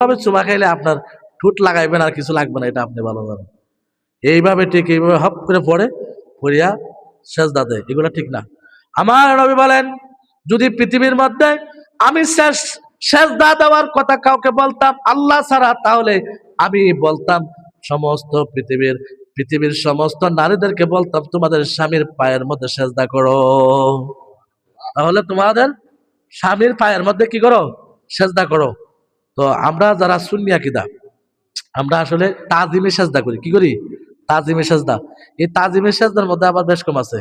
তবে চুমা খাইলে আপনার ঠোঁট লাগাইবেন আর কিছু লাগবে না, এটা আপনি ভালো জানেন। এইভাবে ঠিক এইভাবে হপ করে পড়ে পড়িয়া সেজদা দেয়, এগুলো ঠিক না। আমার নবী বলেন, যদি পৃথিবীর মধ্যে আমি সেজদা দেওয়ার কথা কাউকে বলতাম আল্লাহ ছাড়া, তাহলে আমি বলতাম সমস্ত পৃথিবীর সমস্ত নারীদেরকে বলতাম তোমাদের স্বামীর পায়ের মধ্যে সেজদা করো। তাহলে তোমাদের স্বামীর পায়ের মধ্যে কি করো? সেজদা করো। তো আমরা যারা সুন্নি আকীদা, আমরা আসলে তাজিমে সেজদা করি। কি করি? তাজিমে সেজদা। এই তাজিমে সেজদার মধ্যে আবার বেশ কম আছে।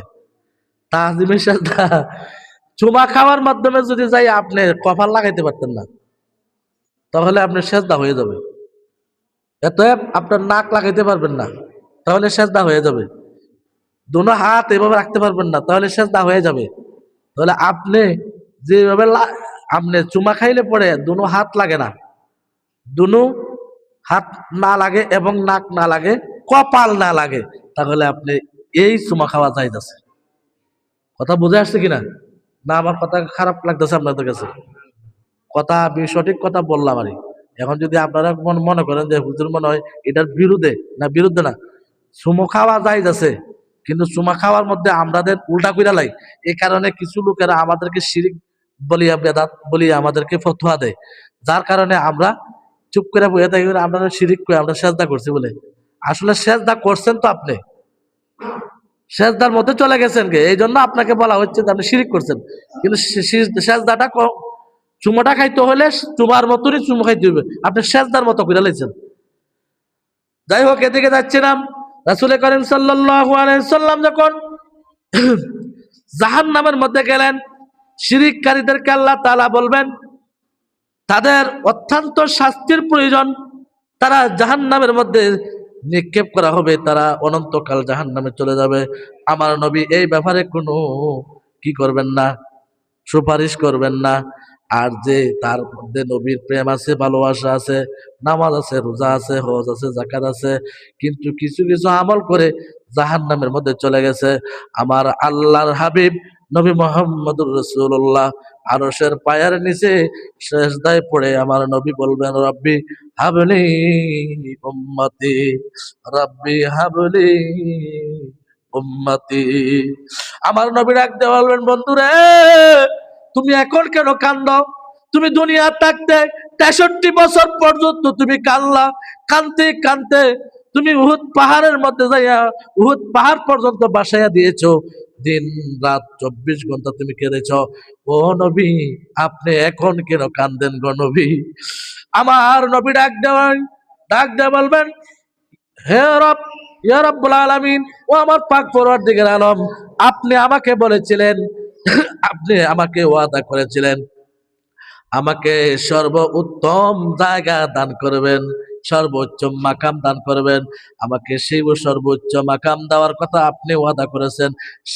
তাজিমে সেজদা চুমা খাওয়ার মাধ্যমে যদি যাই আপনি কপাল লাগাইতে পারতেন না, তাহলে আপনার সেজদা হয়ে যাবে। এতএব আপনার নাক লাগাইতে পারবেন না, তাহলে সেজদা হয়ে যাবে। দুনো হাত এভাবে রাখতে পারবেন না, তাহলে সেজদা হয়ে যাবে। তাহলে আপনি যেভাবে আপনি চুমা খাইলে পরে দুনো হাত লাগে না, দুনো হাত না লাগে এবং নাক না লাগে, কপাল না লাগে, তাহলে আপনি এই চুমা খাওয়া যাইতেছে। কথা বুঝে আসছে কিনা? না আমার কথা খারাপ লাগতেছে আপনাদের কাছে? কথা আমি সঠিক কথা বললাম আরই। এখন যদি আপনারা মনে করেন যে হুজুর মনে হয় এটার বিরুদ্ধে, না বিরুদ্ধে না, চুমো খাওয়া যাইতেছে, কিন্তু চুমা খাওয়ার মধ্যে আমাদের উল্টা কইরা লাই। এই কারণে কিছু লোকেরা আমাদেরকে শিরিক বলিয়া, বেদাত বলিয়া আমাদেরকে ফতোয়া দেয়, যার কারণে আমরা চুপ করে বইয়া থাকি, আমরা শিরিক করে আমরা সেজদা করছি বলে। আসলে সেজদা করছেন তো আপনি, সেজদার মধ্যে চলে গেছেন কে, এই জন্য আপনাকে বলা হচ্ছে যে আপনি শিরিক করছেন। কিন্তু সেজদাটা চুমোটা খাইতে হলে চুমার মতনই চুমো খাইতে হবে, আপনি সেজদার মতো করে লাইছেন। যাই হোক, এদিকে যাচ্ছিলাম, রাসূল করিম সাল্লাল্লাহু আলাইহি সাল্লাম যখন জাহান্নামের মধ্যে গেলেন, শিরিককারীদেরকে আল্লাহ তাআলা বলবেন তাদের অত্যন্ত শাস্তির প্রয়োজন, তারা জাহান্নামের মধ্যে নিক্ষেপ করা হবে, তারা অনন্তকাল জাহান্নামে চলে যাবে। আমার নবী এই ব্যাপারে কোনো কি করবেন না, সুপারিশ করবেন না। আর যে তার মধ্যে নবীর প্রেম আছে, ভালোবাসা আছে, নামাজ আছে, রোজা আছে, হজ আছে, যাকাত আছে, কিন্তু কিছু কিছু আমল করে জাহান্নামের মধ্যে চলে গেছে, আমার আল্লাহর হাবিব নবী মুহাম্মদুর রাসূলুল্লাহ আরশের পায়ের নিচে সিজদায় পড়ে আমার নবী বলবেন, রব্বি হাবলি উম্মতি, রব্বি হাবলি উম্মতি। আমার নবী ডাক দিয়ে বলবেন, বন্ধুরে তুমি এখন কেন কান্দো? তুমি দুনিয়া থাকতে 63 বছর পর্যন্ত তুমি কানলা, কানতে কানতে তুমি উহুদ পাহাড়ের মধ্যে যাইয়া উহুদ পাহাড় পর্যন্ত বাসাইয়া দিয়েছো, দিন রাত 24 ঘন্টা তুমি কেঁদেছ। ও নবী, আপনি এখন কেন কান্দেন গো নবী? আমার নবী ডাক দেওয়া বলবেন, হে রব, ইয়া রব্বুল আলামিন, ও আমার পাক পরওয়ারদিগার আলম, আপনি আমাকে বলেছিলেন, আপনি আমাকে ওয়াদা করেছিলেন আমাকে সর্বোত্তম জায়গা দান করবেন, সর্বোচ্চ মাকাম দান করবেন। আমাকে সেই সর্বোচ্চ মাকাম দেওয়ার কথা আপনি ওয়াদা করেছেন,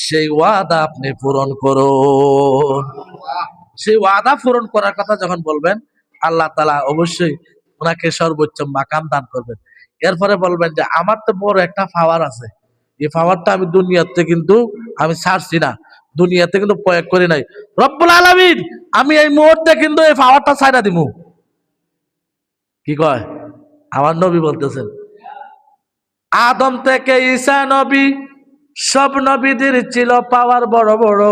সেই ওয়াদা আপনি পূরণ করুন। সেই ওয়াদা পূরণ করার কথা যখন বলবেন, আল্লাহ তাআলা অবশ্যই ওনাকে সর্বোচ্চ মাকাম দান করবেন। এরপরে বলবেন যে আমার তো বড় একটা পাওয়ার আছে, এই পাওয়ারটা আমি দুনিয়াতে কিন্তু আমি ছাড়ছি না, দুনিয়াতে কিন্তু প্রয়োগ করি নাই। রব্বুল আলামিন, আমি এই মুহূর্তে কিন্তু এই পাওয়ারটা ছাইড়া দিমু। কি কয়? আমার নবী বলতেছেন, আদম থেকে ঈসা নবী, সব নবীদের ছিল পাওয়ার বড় বড়,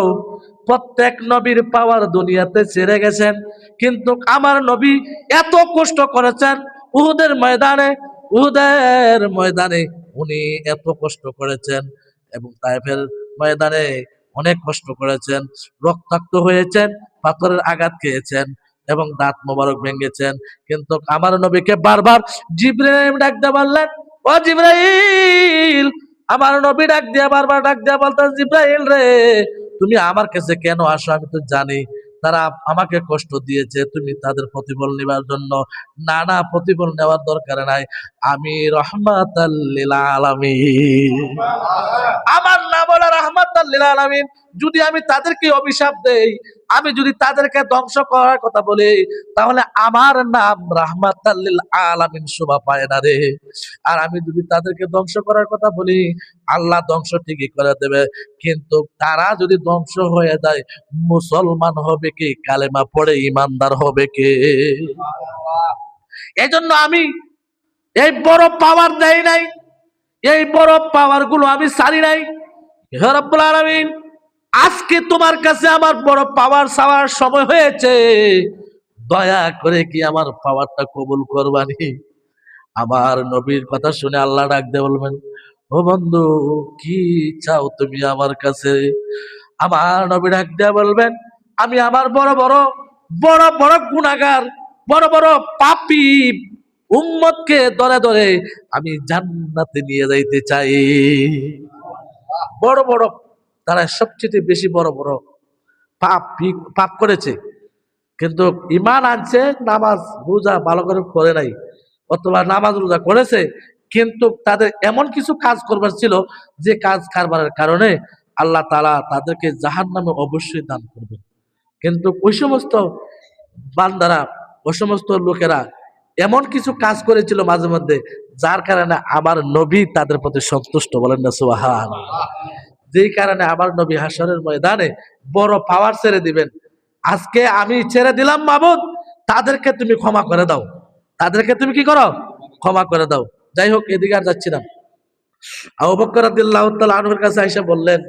প্রত্যেক নবীর পাওয়ার দুনিয়াতে ছেড়ে গেছেন, কিন্তু আমার নবী এত কষ্ট করেছেন উহুদের ময়দানে উনি এত কষ্ট করেছেন, এবং তায়েফের ময়দানে অনেক কষ্ট করেছেন, রক্তাক্ত হয়েছেন, পাথরের আঘাত খেয়েছেন এবং দাঁত মোবারক ভেঙেছেন। কিন্তু আমার নবীকে বারবার জিবরাইল ডাক দিয়ে বললেন, ও জিবরাইল, আমার নবী বারবার ডাক দিয়া বলতেন, জিবরাইল রে, তুমি আমার কাছে কেন আসো? আমি তো জানি তারা আমাকে কষ্ট দিয়েছে, তুমি তাদের প্রতিফল নেবার জন্য। না না, প্রতিফল নেওয়ার দরকার নাই, আমি রহমাতাল লিল আলামিন, আমার নাম হলো রহমাতাল লিল আলামিন। যদি আমি তাদেরকে অভিশাপ দেই, আমি যদি তাদেরকে ধ্বংস করার কথা বলি, তাহলে আমার নাম রাহমাতাল লিল আলামিন শোভা পায় না রে। আর আমি যদি তাদেরকে ধ্বংস করার কথা বলি, আল্লাহ ধ্বংস ঠিকই করে দেবে, কিন্তু তারা যদি ধ্বংস হয়ে যায়, মুসলমান হবে কে? কালেমা পড়ে ইমানদার হবে কে? এই জন্য আমি এই বড় পাওয়ার দেই নাই, এই বড় পাওয়ার গুলো আমি ছাড়ি নাই। হে রব্বুল আলামিন, আজকে তোমার কাছে আমার বড় পাওয়ার চাওয়ার সময় হয়েছে, দয়া করে কি আমার পাওয়ারটা কবুল করবানি? আমার নবীর কথা শুনে আল্লাহ ডাক দিয়ে বলবেন, ও বন্ধু, কি চাও তুমি আমার কাছে? আমার নবী ডাক দিয়ে বলবেন, আমি আমার বড় বড় বড় বড় গুনাহগার, বড় বড় পাপী উম্মতকে ধরে ধরে আমি জান্নাতে নিয়ে যাইতে চাই। বড় বড়, তারা সবচেয়ে বেশি বড় বড় পাপ করেছে, কিন্তু ইমান আনছে, নামাজ রোজা ভালো করে করে নাই, অথবা নামাজ রোজা করেছে, কিন্তু তাদের এমন কিছু কাজ করবার ছিল যে কাজ কারবারের কারণে আল্লাহ তাআলা তাদেরকে জাহান্নামে অবশ্যই দান করবেন। কিন্তু ওই সমস্ত বান্দারা, ওই সমস্ত লোকেরা এমন কিছু কাজ করেছিল মাঝে মধ্যে, যার কারণে আমার নবী তাদের প্রতি সন্তুষ্ট, বলেন না সুবহানাল্লাহ। যেই কারণে আমার নবী হাশরের ময়দানে বড় পাওয়ার ছেড়ে দিবেন, আজকে আমি ছেড়ে দিলাম মাবুদ, তাদেরকে তুমি ক্ষমা করে দাও, তাদেরকে তুমি কি করো, ক্ষমা করে দাও। যাই হোক, এদিকে আর যাচ্ছিলাম। আবু বকর রাদিয়াল্লাহু তাআলা আনহুর কাছে আয়েশা বললেন,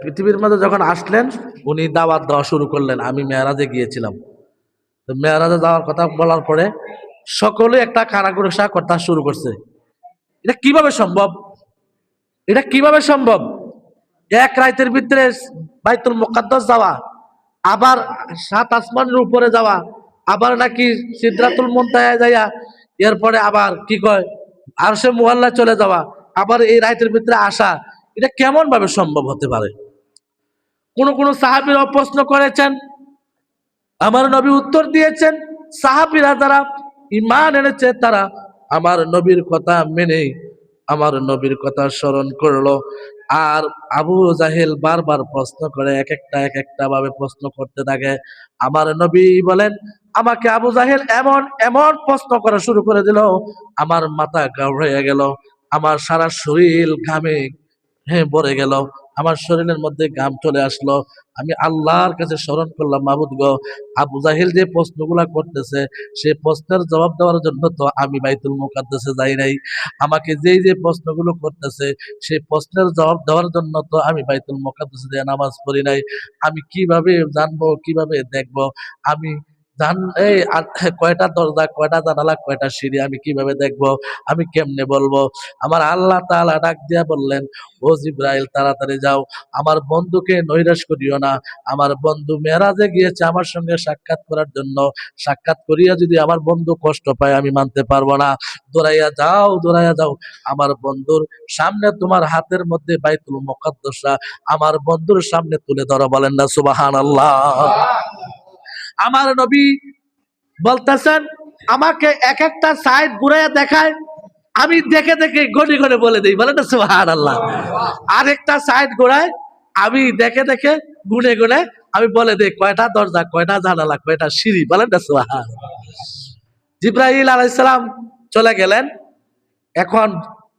পৃথিবীর মধ্যে যখন আসলেন উনি দাওয়াত দেওয়া শুরু করলেন। আমি মেরাজে গিয়েছিলাম, তো মেরাজে যাওয়ার কথা বলার পরে সকলে একটা কানাঘুষা কথা শুরু করছে, এটা কিভাবে সম্ভব, এটা কিভাবে সম্ভব? এক রাতের ভিতরে বাইতুল মুকাদ্দাস যাওয়া, আবার 7 আসমানের উপরে যাওয়া, আবার নাকি সিদরাতুল মুনতাহায় যাইয়া এরপরে আবার কি কয় আরশে মুআল্লা চলে যাওয়া, আবার এই রাতের ভিতরে আসা, এটা কেমন ভাবে সম্ভব হতে পারে? কোন সাহাবীরা প্রশ্ন করেছেন, আমার নবী উত্তর দিয়েছেন। সাহাবীরা যারা ঈমান এনেছে তারা আমার নবীর কথা মেনে আমার নবীর কথা স্মরণ করলো। আর আবু জাহেল বারবার প্রশ্ন করে, এক একটা ভাবে প্রশ্ন করতে থাকে। আমার নবী বলেন, আমাকে আবু জাহেল এমন এমন প্রশ্ন করা শুরু করে দিল, আমার মাথা ঘাবড়ে গেল, আমার সারা শরীর ঘামে ভরে গেল, আমার শরীরের মধ্যে ঘাম চলে আসলো। আমি আল্লাহর কাছে স্মরণ করলাম, মাবুদ গো, আবু জাহেল যে প্রশ্নগুলা করতেছে সে প্রশ্নের জবাব দেওয়ার জন্য তো আমি বাইতুল মুকাদ্দাসে যাই নাই, আমাকে যেই যে প্রশ্নগুলো করতেছে সেই প্রশ্নের জবাব দেওয়ার জন্য তো আমি বাইতুল মুকাদ্দাসে দিয়ে নামাজ পড়ি নাই। আমি কিভাবে জানবো, কিভাবে দেখবো? আমি এই কয়টা দরজা, কয়টা জানালা, কয়টা সিঁড়ি আমি কিভাবে দেখবো, আমি কেমনে বলবো? আমার আল্লাহ তাআলা ডাক দিয়া বললেন, ও জিবরাইল, তাড়াতাড়ি যাও, আমার বন্ধুকে নৈরাশ করিও না। আমার বন্ধু মেরাজে গিয়েছে আমার সঙ্গে সাক্ষাৎ করার জন্য, সাক্ষাৎ করিয়া যদি আমার বন্ধু কষ্ট পায় আমি মানতে পারবো না। দৌড়াইয়া যাও, দৌড়াইয়া যাও, আমার বন্ধুর সামনে তোমার হাতের মধ্যে বাইতুল মুকাদ্দাসা আমার বন্ধুর সামনে তুলে ধরো, বলেন না সুবহানাল্লাহ। আমার নবী বলতেছেন, আমাকে এক একটা সাইড ঘুরাইয়া দেখায়, আমি দেখে দেখে গনে গনে বলে দিই, বলেন না সুবহানাল্লাহ। আরেকটা সাইড ঘোরায়, আমি দেখে দেখে গুনে গুনে আমি বলে দিই কয়টা দরজা, কয়টা জানালা, কয়টা সিঁড়ি, বলেন না সুবহানাল্লাহ। জিবরাইল আলাইহিস সালাম চলে গেলেন। এখন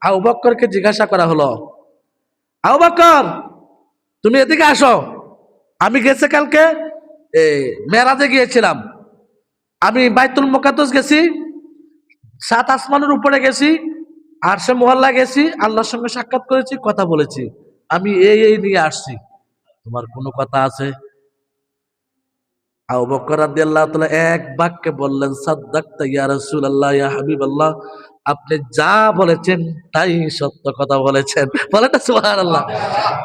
আবু বকরকে জিজ্ঞাসা করা হলো, আবু বকর, তুমি এদিকে আসো, আমি গেছে কালকে মেরাজে গিয়েছিলাম, আমি বাইতুল মুকাদ্দাস গেছি, 7 আসমানের উপরে গেছি, আরশে মুআল্লা গেছি, আল্লাহর সঙ্গে সাক্ষাৎ করেছি, কথা বলেছি, আমি এই নিয়ে আসছি, তোমার কোনো কথা আছে? আবু বকর রাদিয়াল্লাহু তাআলা এক বাক্যে বললেন, সাদ্দাকতা ইয়া রাসূলুল্লাহ, ইয়া হাবিবাল্লাহ, আপনি যা বলেছেন তাই সত্য কথা বলেছেন, বলেন না সুবহানাল্লাহ।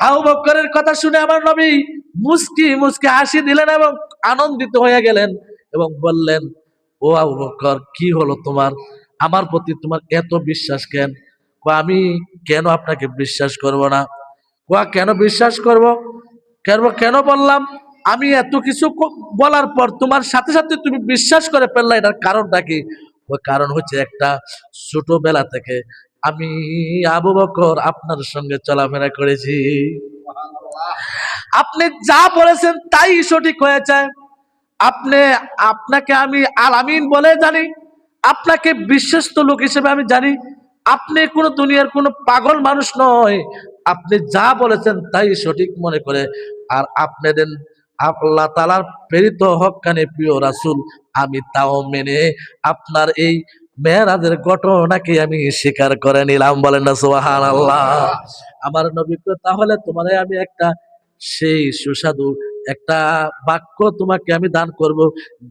আবু বকরের কথা শুনে আমার নবী মুস্কি মুস্কি হাসি দিলেন এবং আনন্দিত হয়ে গেলেন এবং বললেন, ও আবু বকর, কি হলো তোমার, আমার প্রতি তোমার এত বিশ্বাস কেন? আমি কেন আপনাকে বিশ্বাস করব না? কেন বিশ্বাস করব? কেন বললাম, আমি এত কিছু বলার পর তোমার সাথে সাথে তুমি বিশ্বাস করে ফেললা, এটার কারণটা কি? ওই কারণ হচ্ছে একটা, ছোটবেলা থেকে আমি আবু বকর আপনার সঙ্গে চলাফেরা করেছি, আপনি যা বলেছেন তাই সঠিক হয়েছে, আপনাকে আমি আল আমিন বলে জানি, আপনাকে বিশ্বস্ত লোক হিসেবে আমি জানি, আপনি কোন দুনিয়ার কোন পাগল মানুষ নয়, আপনি যা বলেছেন তাই সঠিক মনে করে, আর আল্লাহ তাআলার প্রেরিত হক্কানি প্রিয় রাসূল, আমি তাও মেনে আপনার এই মেরাজের ঘটনাকে আমি স্বীকার করে নিলাম। বলেন না সুবহানাল্লাহ। আমার নবী কয়, তাহলে তোমারে আমি একটা সেই সুস্বাদু একটা বাক্য তোমাকে আমি দান করব,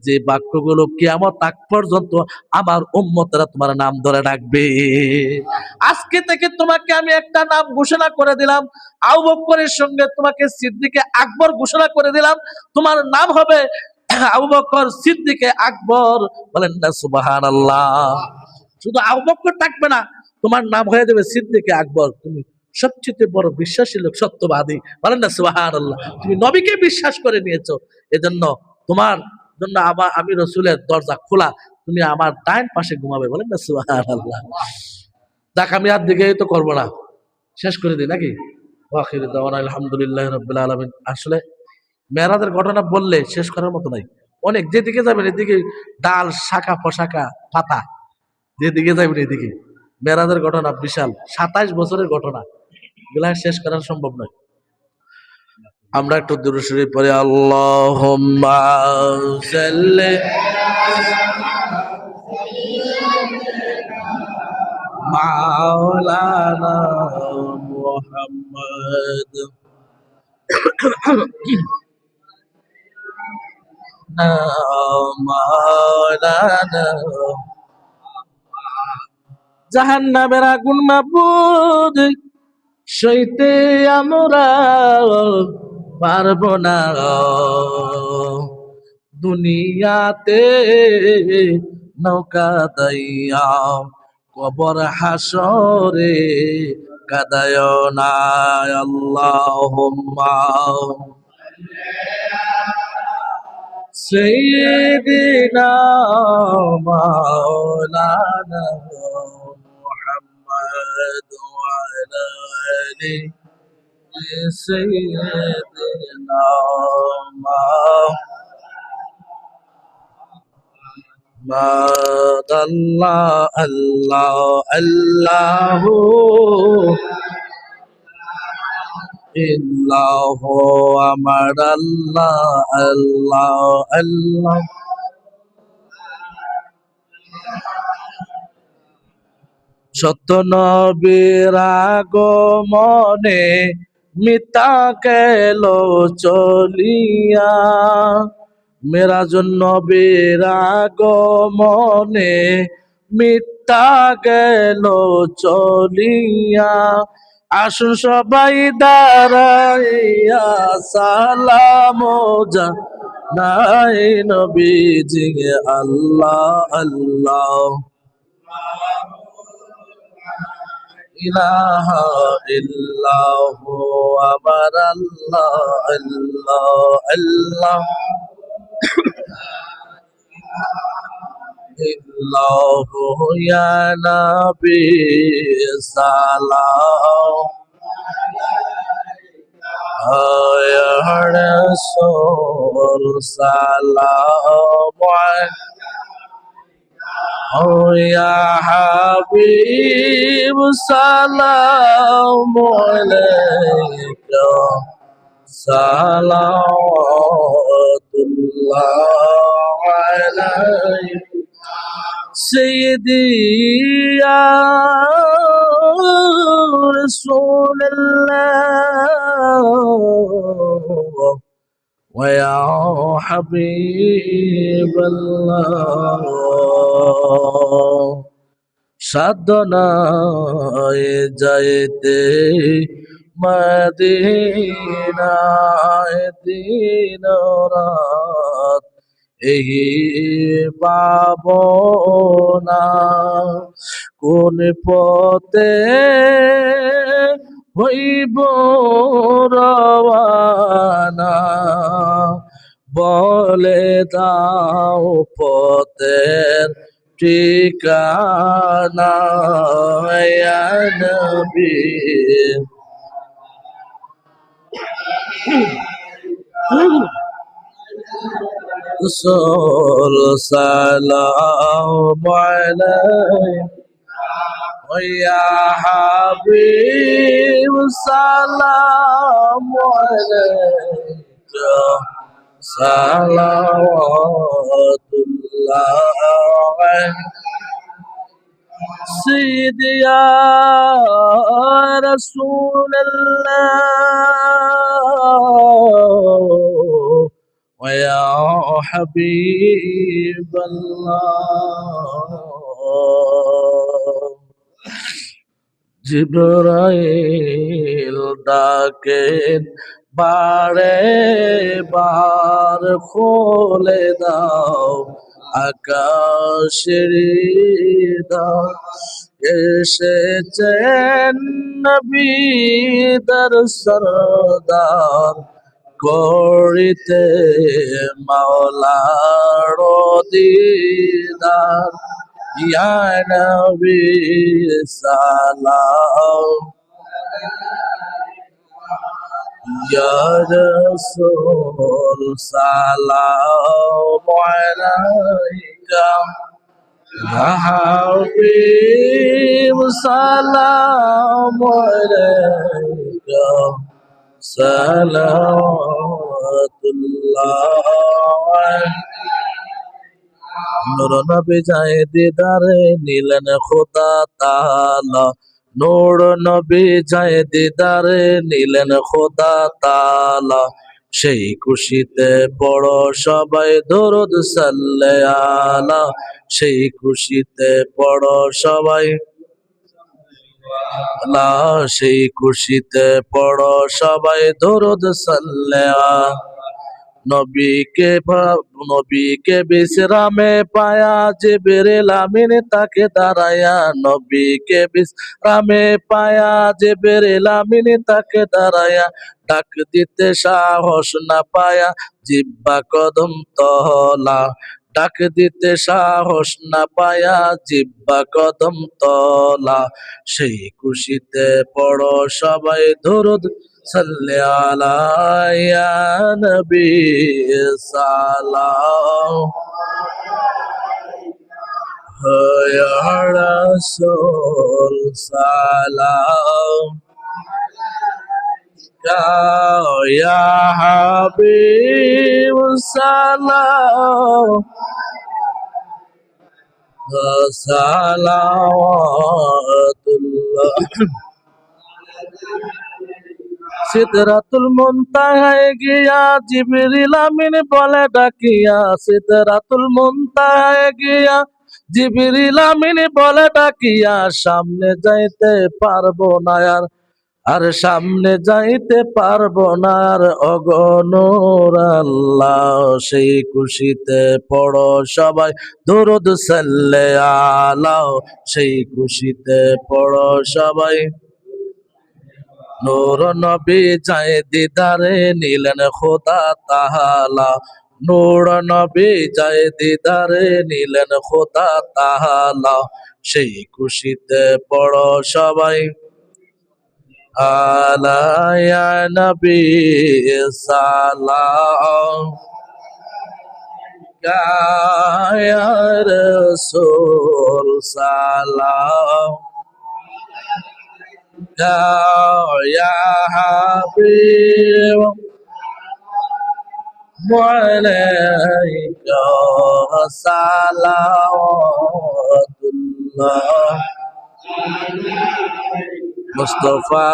যে বাক্যগুলো কিয়ামত আগ পর্যন্ত আমার উম্মতরা তোমার নাম ধরে ডাকবে। আজকে থেকে তোমাকে আমি একটা নাম ঘোষণা করে দিলাম, আবু বকরের সঙ্গে তোমাকে সিদ্দিকে আকবর ঘোষণা করে দিলাম। তোমার নাম হবে আবু বকর সিদ্দিকে আকবর। বলেন না সুবহানাল্লাহ। শুধু আবু বকর থাকবে না, তোমার নাম হয়ে যাবে সিদ্দিকে আকবর। তুমি সবচেয়ে বড় বিশ্বাসী লোক, সত্যবাদী। বলেন না সুবহানাল্লাহ। তুমি নবীকে বিশ্বাস করে নিয়েছো, এজন্য তোমার জন্য আমি রসুলের দরজা খোলা, তুমি আমার ডাইন পাশে ঘুমাবে। বলেন না সুবহানাল্লাহ। দেখ, আমি আর দিকে তো করবো না, শেষ করে দিই নাকি? ওয়াখির দাওয়ানা আলহামদুলিল্লাহি রাব্বিল আলামিন। আসলে মেরাজের ঘটনা বললে শেষ করার মতো নাই। অনেক, যেদিকে যাবেন এদিকে ডাল, শাখা পোশাকা পাতা, যেদিকে যাবেন এদিকে মেরাজের ঘটনা বিশাল, 27 বছরের ঘটনা, এগুলা শেষ করা সম্ভব নয়। আমরা একটু দুরূদ শরীফ পড়ি। আল্লাহুম্মা সাল্লি মাওলানা মুহাম্মদ মাওলানা। জাহান্নামের আগুন মাবুদ সইতে আমরা পারবো না, দুনিয়াতে নৌকা দাইয়া কবর হাসরে কাদায় না। আল্লাহুম্মা সাইয়্যিদিনা মাওলানা মুহাম্মদ ওয়া আলা আলি সাইয়্যিদিনা আল্লাহ আল্লাহ আল্লাহু ইল্লাহু, আমার আল্লাহ আল্লাহ আল্লাহ। সত্য নবীর আগমনে মিথ্যা গেল চলিয়া, মেরাজুন নবীর আগমনে মিথ্যা গেল চলিয়া। আসুন সবাই দাঁড়াইয়া সালাম জানাই নবীজি আল্লাহ আল্লাহ ইলাহা ইল্লাহু, আমার আল্লাহ আল্লাহ আল্লাহ ইল্লাহু ইয়া নবী সালাম ইয়া রাসূল সালাম ও ইয়া হাবিব সালাম আলাইকা সালাওয়াতুল্লাহ আলাইকা সাইয়্যিদি ইয়া রাসূলুল্লাহ ওয়া ইয়া হাবিবাল্লাহ। সাধনায় যাইতে মদিনায় দিন রাত এই পাবনা, কোন পথে হইব রওয়ানা, বলে দাও পথের ঠিকানা ইয়া নবী। রাসূল সালামু আলাইকা ইয়া হাবিব সালামু আলাইকা সালাওয়াতুল্লাহ سيدي يا رسول الله ويا حبيب الله জিবরাইল ডাকেন বারে বার খোলে দাও আকাশের দাও এসেছেন নবী দর সরদার করিতে মাওলার দিদার ইয়া নবী সালাম ইয়া রাসূল সালাম আলাইকা ইয়া হাবিব সালাম আলাইকা সালাওয়াতুল্লাহ নূর নবী যায় দিদারে নিলেন খোদা তাআলা নূর নবী যায় দিদারে নিলেন খোদা তাআলা সেই খুশিতে পড়ো সবাই দরুদ সাল্লে আলা সেই খুশিতে পড়ো সবাই আলা সেই খুশিতে পড়ো সবাই দরুদ সাল্লে আলা নবীকে বিশ্রামে পায়া জিবরিল আমিন তাকে দাঁড়ায়া নবীকে বিশ্রামে পায়া জিবরিল আমিন তাকে দাঁড়ায়া ডাক দিতে সাহস না পায়া জিব্বা কদম তলা ডাক দিতে সাহস না পায়া জিব্বা কদম তলা সেই খুশিতে পড়ো সবাই দরুদ সাল্লি আলা ইয়া নবী সালাম ইয়া রাসূল সালাম ইয়া হাবিব সালাম সালাওয়াতুল্লাহ সিদরাতুল মুনতাহায় গিয়া জিবরিল আমিন বলে ডাকিয়া সিদরাতুল মুনতাহায় গিয়া জিবরিল আমিন বলে ডাকিয়া সামনে যাইতে পারবো না আর সামনে যাইতে পারবো না আর অগণুর আল্লাহ সেই খুশিতে পড়ো সবাই দরুদ সাল্লে আলা সেই খুশিতে পড়ো সবাই নূর নবী যায় দিদারে নিলেন খোদা তাআলা নূর নবী যায় দিদারে নিলেন খোদা তাআলা সেই খুশিতে পড়ো সবাই আলা ইয়া নবী সালাম ইয়া রাসূল সালাম ইয়া হাবিব আলাইকা সালাওয়াতুল্লাহ মুস্তফা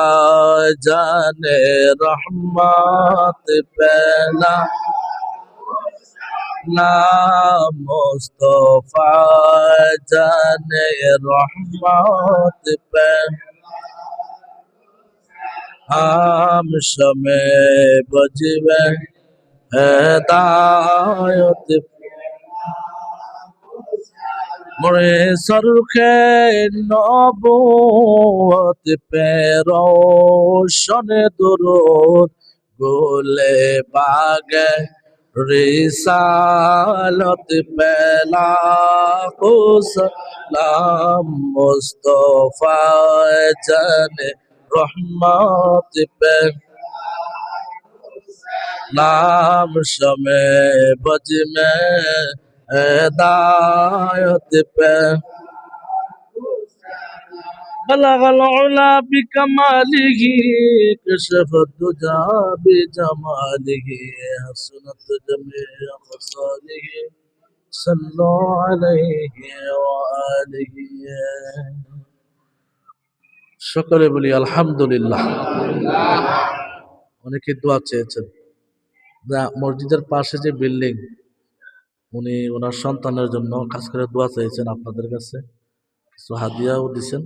জানে রহমত পেলা না মুস্তফা জানে রহমত পেলা हम समय बजवे হেদায়ত মোরে সরখে নবুয়ত পে রোশন দুরুদ গোলে বাগে রিসালত পে লাখো সালাম মুস্তফা জানে रहमत पे नाम शमे बज में हिदायत पे بلغ العلا بكماله كشف الدجى بجماله حسنت جميع خصاله صلوا عليه وآله সকলে বলি আলহামদুলিল্লাহ। অনেকে দোয়া চেয়েছেন। মসজিদের পাশে যে বিল্ডিং, উনি ওনার সন্তানের জন্য কাজ করে দোয়া চেয়েছেন আপনাদের কাছে, কিছু হাদিয়াও দিচ্ছেন,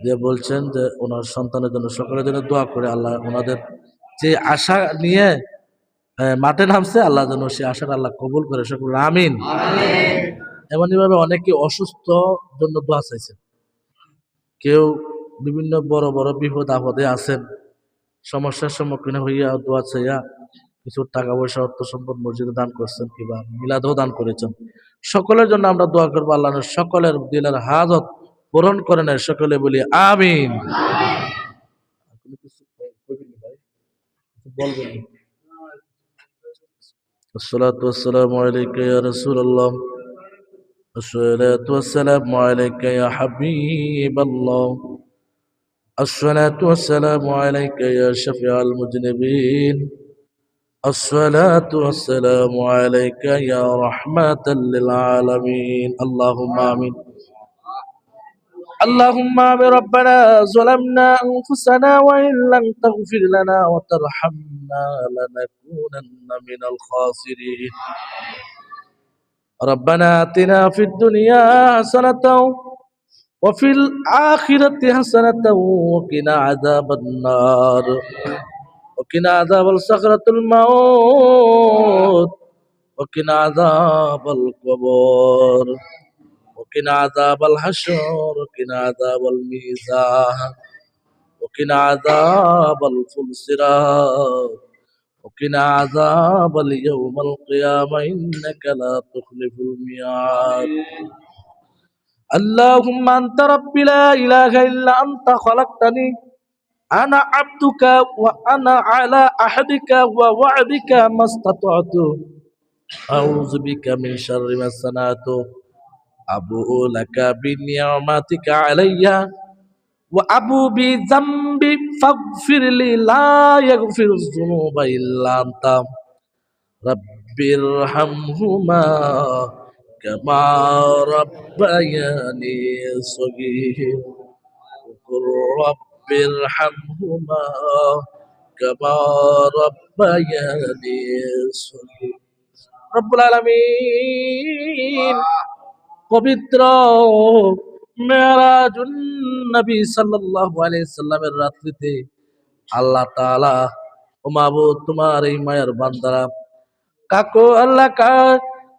দিয়ে বলছেন যে ওনার সন্তানের জন্য সকলের জন্য দোয়া করে আল্লাহ ওনাদের যে আশা নিয়ে মাঠে নামছে, আল্লাহ যেন সেই আশাটা আল্লাহ কবুল করে সকল আমিন। এমনই ভাবে অনেকে অসুস্থ জন্য দোয়া চাইছেন, কেউ বিভিন্ন বড় বড় বিপদ আপদে আছেন, সমস্যার সম্মুখীন হইয়া দোয়া চাইয়া কিছু টাকা পয়সা অর্থ সম্পদ মসজিদে দান করছেন কিংবা মিলাদেও দান করেছেন। সকলের জন্য আমরা দোয়া করবো আল্লাহ সকলের দিলের হাজত পূরণ করে নেয়, সকলে বলি আমিন। বলবেন الصلاة والسلام عليك يا رسول الله الصلاة والسلام عليك يا حبيب الله الصلاة والسلام عليك يا شفيع المذنبين الصلاة والسلام عليك يا رحمة للعالمين اللهم آمين اللهم آمين ربنا ظلمنا أنفسنا وإن لم تغفر لنا وترحمنا لنكونن من الخاسرين ربنا آتنا في الدنيا حسنة وفي الآخرة حسنة وقنا عذاب النار وقنا عذاب سكرة الموت وقنا عذاب القبر وقنا عذاب الحشر وقنا عذاب الميزان وقنا عذاب الفلسرات وقنا عذاب اليوم القيامة إنك لا تخلف الميعاد اللهم أنت ربي لا إله إلا أنت خلقتني أنا عبدك وأنا على عهدك ووعدك ما استطعت أعوذ بك من شر ما صنعت أبوء لك بنعمتك علي وأبوء بذنبي فاغفر لي لا يغفر الذنوب إلا أنت رب ارحمهما كما ربياني صغير وقل رب ارحمهما كما ربياني صغير رب العالمين পবিত্র মেরাজুন নবী সাল্লাল্লাহু আলাইহি সাল্লামের রাত্রিতে আল্লাহ তাআলা ও মাবুদ তোমার এই মায়ের বান্দারা কাকো আল্লাহ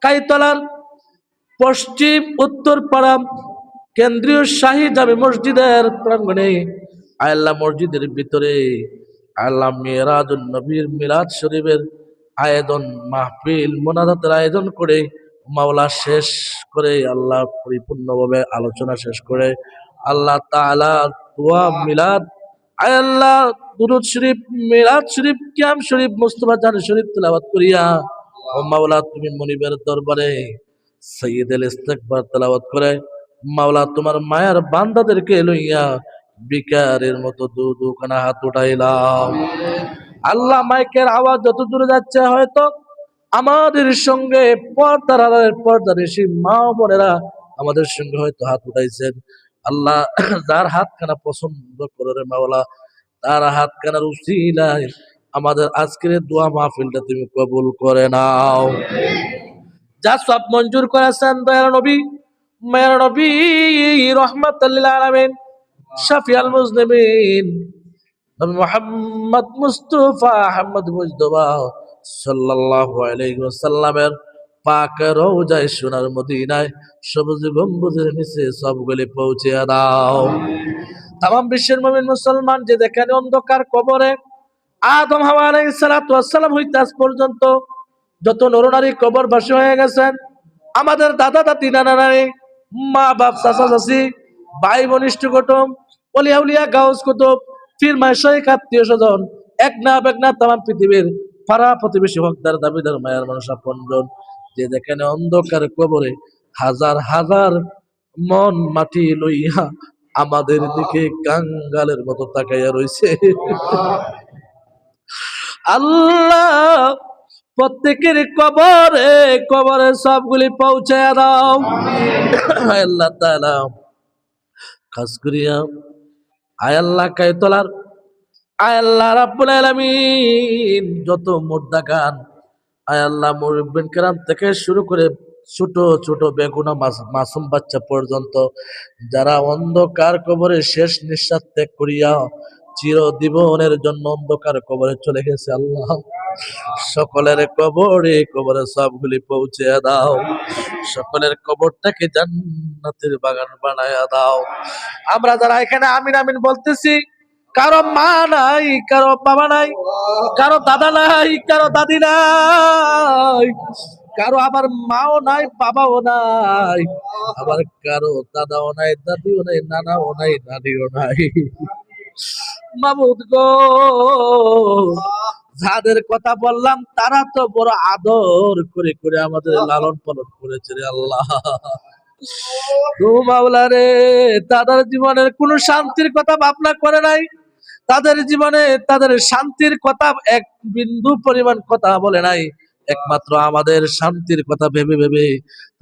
কাইতলার পশ্চিম উত্তর পাড়া কেন্দ্রীয় শাহী জামে মসজিদের প্রাঙ্গণে আল্লাহ মসজিদের ভিতরে আল্লাহ মেরাজুন নবীর মিলাদ শরীফের আয়োজন মাহফিল মোনাজাতের আয়োজন করে মাওলা শেষ করে আল্লাহ পরিপূর্ণভাবে আলোচনা শেষ করে আল্লাহ তাআলা দোয়া মিলাদ আল্লাহ দুরূদ শরীফ মিলাদ শরীফ কিয়াম শরীফ মুস্তাফা জান শরীফ তেলাওয়াত করিয়া ও মাওলা তুমি মনিবের দরবারে সাইয়্যিদুল ইস্তিগফার তেলাওয়াত করে মাওলা তোমার মায়ের বান্দাদেরকে লইয়া বিকারের মতো দুখানা হাত উঠাইলাম। আল্লাহ মাইকের আওয়াজ যত দূরে যাচ্ছে হয়তো আমাদের সঙ্গে পর্দার এসে মা বোনেরা আমাদের সঙ্গে হয়তো হাত উঠাইছেন। আল্লাহ যার হাতখানা পছন্দ করে রে মাওলা, তার হাতখানার উসিলায় আমাদের আজকের দোয়া মাহফিলটা তুমি কবুল করে নাও। যা সব মঞ্জুর করেছেন দয়ার নবী মায়ের নবী রাহমাতাল লিল আলামিন শাফিউল মুজনিবিন নবী মুহাম্মদ মুস্তাফা আহমদ মুজতবা সাল্লাল্লাহু আলাইহি ওয়াসাল্লামের পাক রওজায়ে সোনার মদিনায় সবুজ গম্বুজের নিচে সবগুলি পৌঁছে দাও। তামাম বিশ্বের মুমিন মুসলমান যে যেখানে অন্ধকার কবরে আদম হাওয়া আলাইহিস সালাতু ওয়াস সালাম হইতে আজ পর্যন্ত যত নরনারী কবরবাসী হয়ে গেছেন, আমাদের দাদা দাদি নানা নানি মা বাপ চাচা চাচি ভাই বনিষ্ঠ কুটুম ওলিয়া উলিয়া গাউস কুতুব ফির মাশায়েখ আত্মীয় স্বজন এক না তামাম পৃথিবীর পাড়া প্রতিবেশী হকদার দাবিদার মায়ের মানুষ আপনজন যে যেখানে অন্ধকার কবরে হাজার হাজার মন মাটি লইয়া আমাদের দিকে কাঙ্গালের মতো তাকাইয়া রইছে। আল্লাহ প্রত্যেকের কবরে কবরে সবগুলি পৌঁছায় দাও। আল্লাহ তাআলা খাস করিয়া আয় আল্লাহ কায়তলার আয় আল্লাহ রাব্বুল আলামিন যত মুর্দাগান আয় আল্লাহ মুরব্বিন কেরাম থেকে শুরু করে ছোট ছোট বেগুনা মাসুম বাচ্চা পর্যন্ত যারা অন্ধকার কবরে শেষ নিঃশ্বাস ত্যাগ করিয়া চিরজীবনের জন্য অন্ধকার কবরে চলে গেছে, আল্লাহ সকলের কবরে কবরে সবগুলি পৌঁছে দাও, সকলের কবরটাকে জান্নাতের বাগান বানায়া দাও। আমরা যারা এখানে আমিন আমিন বলতেছি, কারো মা নাই, কারো বাবা নাই, কারো দাদা নাই, কারো দাদি নাই, কারো আবার মাও নাই, বাবাও নাই, আবার কারো দাদাও নাই, দাদিও নাই, নানাও নাই, নানিও নাই। মাবুদ গো, যাদের কথা বললাম তারা তো বড় আদর করে করে আমাদের লালন পালন করেছে রে আল্লাহ। তো মাওলা রে, তাদের জীবনের কোন শান্তির কথা ভাবনা করে নাই, তাদের জীবনে তাদের শান্তির কথা এক বিন্দু পরিমাণ কথা বলে নাই, একমাত্র আমাদের শান্তির কথা ভেবে ভেবে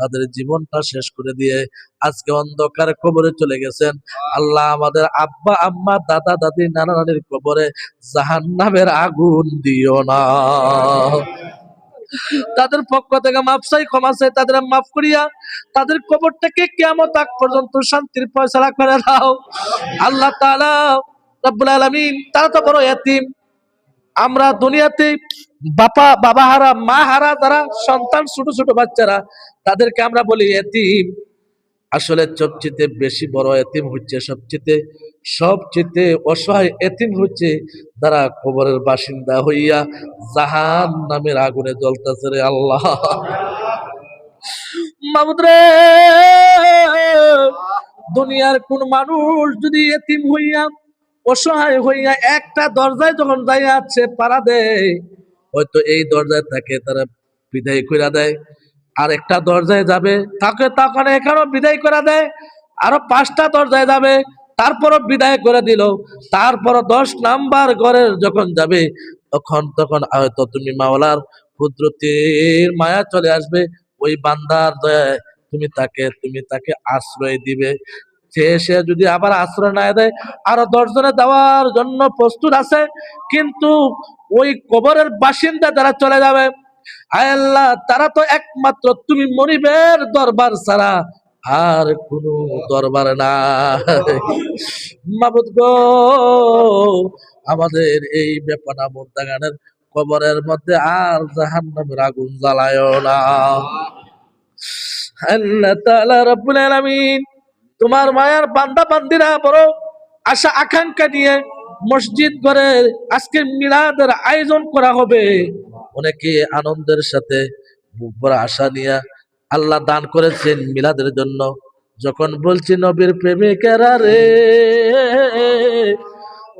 তাদের জীবনটা শেষ করে দিয়ে আজকে অন্ধকার কবরে চলে গেছেন। আল্লাহ আমাদের আব্বা আম্মা দাদা দাদি নানা নানির কবরে জাহান্নামের আগুন দিও না। তাদের পক্ষ থেকে মাফ চাই, ক্ষমা চাই, তাদের মাফ করিয়া তাদের কবরটাকে কিয়ামত আগ পর্যন্ত শান্তির ফয়সালা করে দাও। আল্লাহ তাআলা রব্বুল আলামিন, তারা তো বড় এতিম। আমরা দুনিয়াতে বাবা হারা মা হারা যারা সন্তান, ছোট ছোট বাচ্চারা, তাদেরকে আমরা বলি এতিম। আসলে সবচেয়ে বেশি বড় এতিম হচ্ছে, সবচেয়ে অসহায় এতিম হচ্ছে যারা কবরের বাসিন্দা হইয়া জাহান্নামের আগুনে জ্বলতেছে রে আল্লাহ। মাবুদ রে, দুনিয়ার কোন মানুষ যদি এতিম হইয়া অসহায় হইয়া একটা দরজায় যখন যাইয়া আছে পাড়া দেয়, হয়তো এই দরজায় থাকে তারা বিদায় করে দেয়, আর একটা দরজায় যাবে তাকে তখন এখানেও বিদায় করে দেয়, আরো 5টা দরজায় যাবে তারপরও বিদায় করে দিল, তারপর 10 নাম্বার ঘরের যখন যাবে তখন হয়তো তুমি মাওলার কুদরতের মায়া চলে আসবে, ওই বান্দার দয়ায় তুমি তাকে আশ্রয় দিবে। সে যদি আবার আশ্রয় না দেয়, আরো 10 জনে দেওয়ার জন্য প্রস্তুত আছে, কিন্তু ওই কবরের বাসিন্দা যারা চলে যাবে, আয় আল্লাহ, তারা তো একমাত্র তুমি মনিবের দরবার ছাড়া আর কোন দরবার না। মাবুদ গো, আমাদের এই বেপনা মুর্দাগানের কবরের মধ্যে আর জাহান্নামের আগুন জ্বালায়ও না। আল্লাহ তাআলা রব্বুল আলামিন, তোমার মায়ার বান্দা বান্দিরা বড় আশা আকাঙ্ক্ষা নিয়ে মসজিদ ঘরে আজকে মিলাদের আয়োজন করা হবে, অনেকে আনন্দের সাথে বুক ভরা আশা নিয়ে আল্লাহ দান করেছেন মিলাদের জন্য। যখন বলছি নবীর প্রেমিকেরা রে,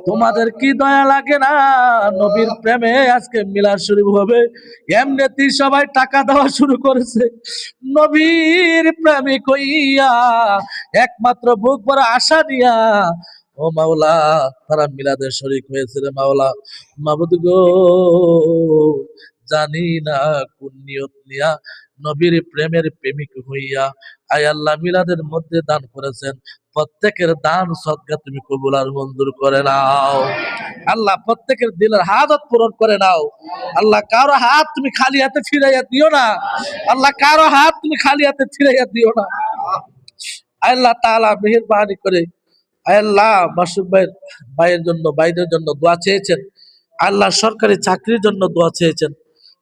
তোমাদের কি দয়া লাগে না? নবীর প্রেমে আজকে মিলাদ শরীফ হবে, এমনিতেই সবাই টাকা দেওয়া শুরু করেছে নবীর প্রেমিক হইয়া, একমাত্র বুক ভরা আশা নিয়া। ও মাওলা, তারা মিলাদের শরীক হয়েছে রে মাওলা। মাবুদ গো, জানি না কোন নিয়ত নিয়া নবীর প্রেমের প্রেমিক হইয়া আয় আল্লাহ মিলাদের মধ্যে দান করেছেন, প্রত্যেকের দান সদকা তুমি কবুল আর মঞ্জুর করে নাও। আল্লাহ প্রত্যেকের দিলের হাজত পূরণ করে নাও। আল্লাহ কারো হাত তুমি খালি হাতে ফিরাইয়া দিও না, আল্লাহ কারো হাত তুমি খালি হাতে ফিরাইয়া দিও না। আল্লাহ তাআলা মেহেরবানি করে আল্লাহ মাসুদ ভাইয়ের জন্য, ভাইদের জন্য দোয়া চেয়েছেন, আল্লাহ সরকারি চাকরির জন্য দোয়া চেয়েছেন,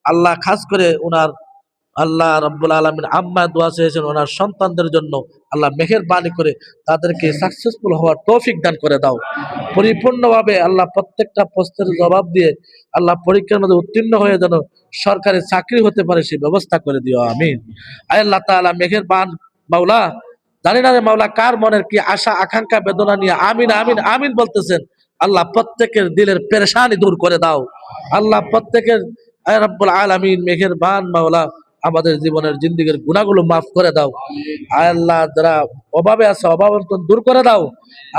আল্লাহ খাস করে ওনার আল্লাহ রাব্বুল আলামিন আম্মা দোয়া চেয়েছেন ওনার সন্তানদের জন্য, আল্লাহ মেহেরবানি করে তাদেরকে সাকসেসফুল হওয়ার তৌফিক দান করে দাও পরিপূর্ণভাবে। আল্লাহ প্রত্যেকটা প্রশ্নের জবাব দিয়ে আল্লাহ পরীক্ষার মধ্যে উত্তীর্ণ হয়ে যেন সরকারি চাকরি হতে পারে সেই ব্যবস্থা করে দিও, আমিন। আল্লাহ তাআলা মেহেরবান মাওলা, জানি না রে মাওলা কার মনের কি আশা আকাঙ্ক্ষা বেদনা নিয়ে আমিন আমিন আমিন বলতেছেন, আল্লাহ প্রত্যেকের দিলের পেরেশানি দূর করে দাও। আল্লাহ প্রত্যেকের আয় রাব্বুল আলামিন মেহেরবান মাওলা, আমাদের জীবনের জিন্দিগির গুনাহগুলো মাফ করে দাও। আয় আল্লাহ, যারা অভাবে আছে অভাব অনটন দূর করে দাও।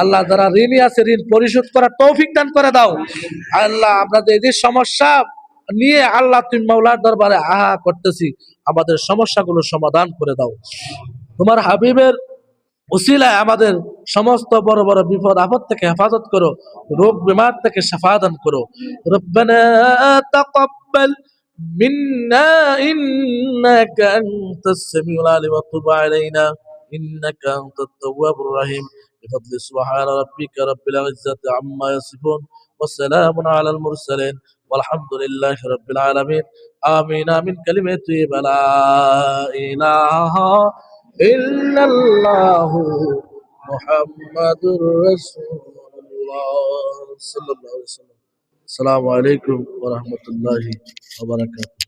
আল্লাহ, যারা ঋণী আছে ঋণ পরিশোধ করার তৌফিক দান করে দাও। আয় আল্লাহ, আমরা যে এই যে সমস্যা নিয়ে আল্লাহ তুমি মাওলার দরবারে আহা করতেছি, আমাদের সমস্যাগুলো সমাধান করে দাও। তোমার হাবিবের উসিলায় আমাদের সমস্ত বড় বড় বিপদ আপদ থেকে হেফাজত করো, রোগ বিমার থেকে শাফা দান করো। রব্বানা তাকাব্বাল মিন্না ইন্নাকা আনতাস সামিউল আলিম ওয়া তুব আলাইনা ইন্নাকা আনতাত তাওয়াবুর রহিম। বিফadli সুবহান রাব্বিকা রাব্বিল ইজ্জাতি আম্মা ইয়াসিফুন ওয়া সালামুন আলাল মুরসালিন ওয়ালহামদুলিল্লাহি রাব্বিল আলামিন। আমিন আমিন কালিমাতু লা ইলাহা ইল্লাল্লাহু মুহাম্মাদুর রাসূলুল্লাহ সাল্লাল্লাহু আলাইহি ওয়াসাল্লাম। আসসালামু আলাইকুম ওয়া রাহমাতুল্লাহি ওয়া বারাকাতুহু।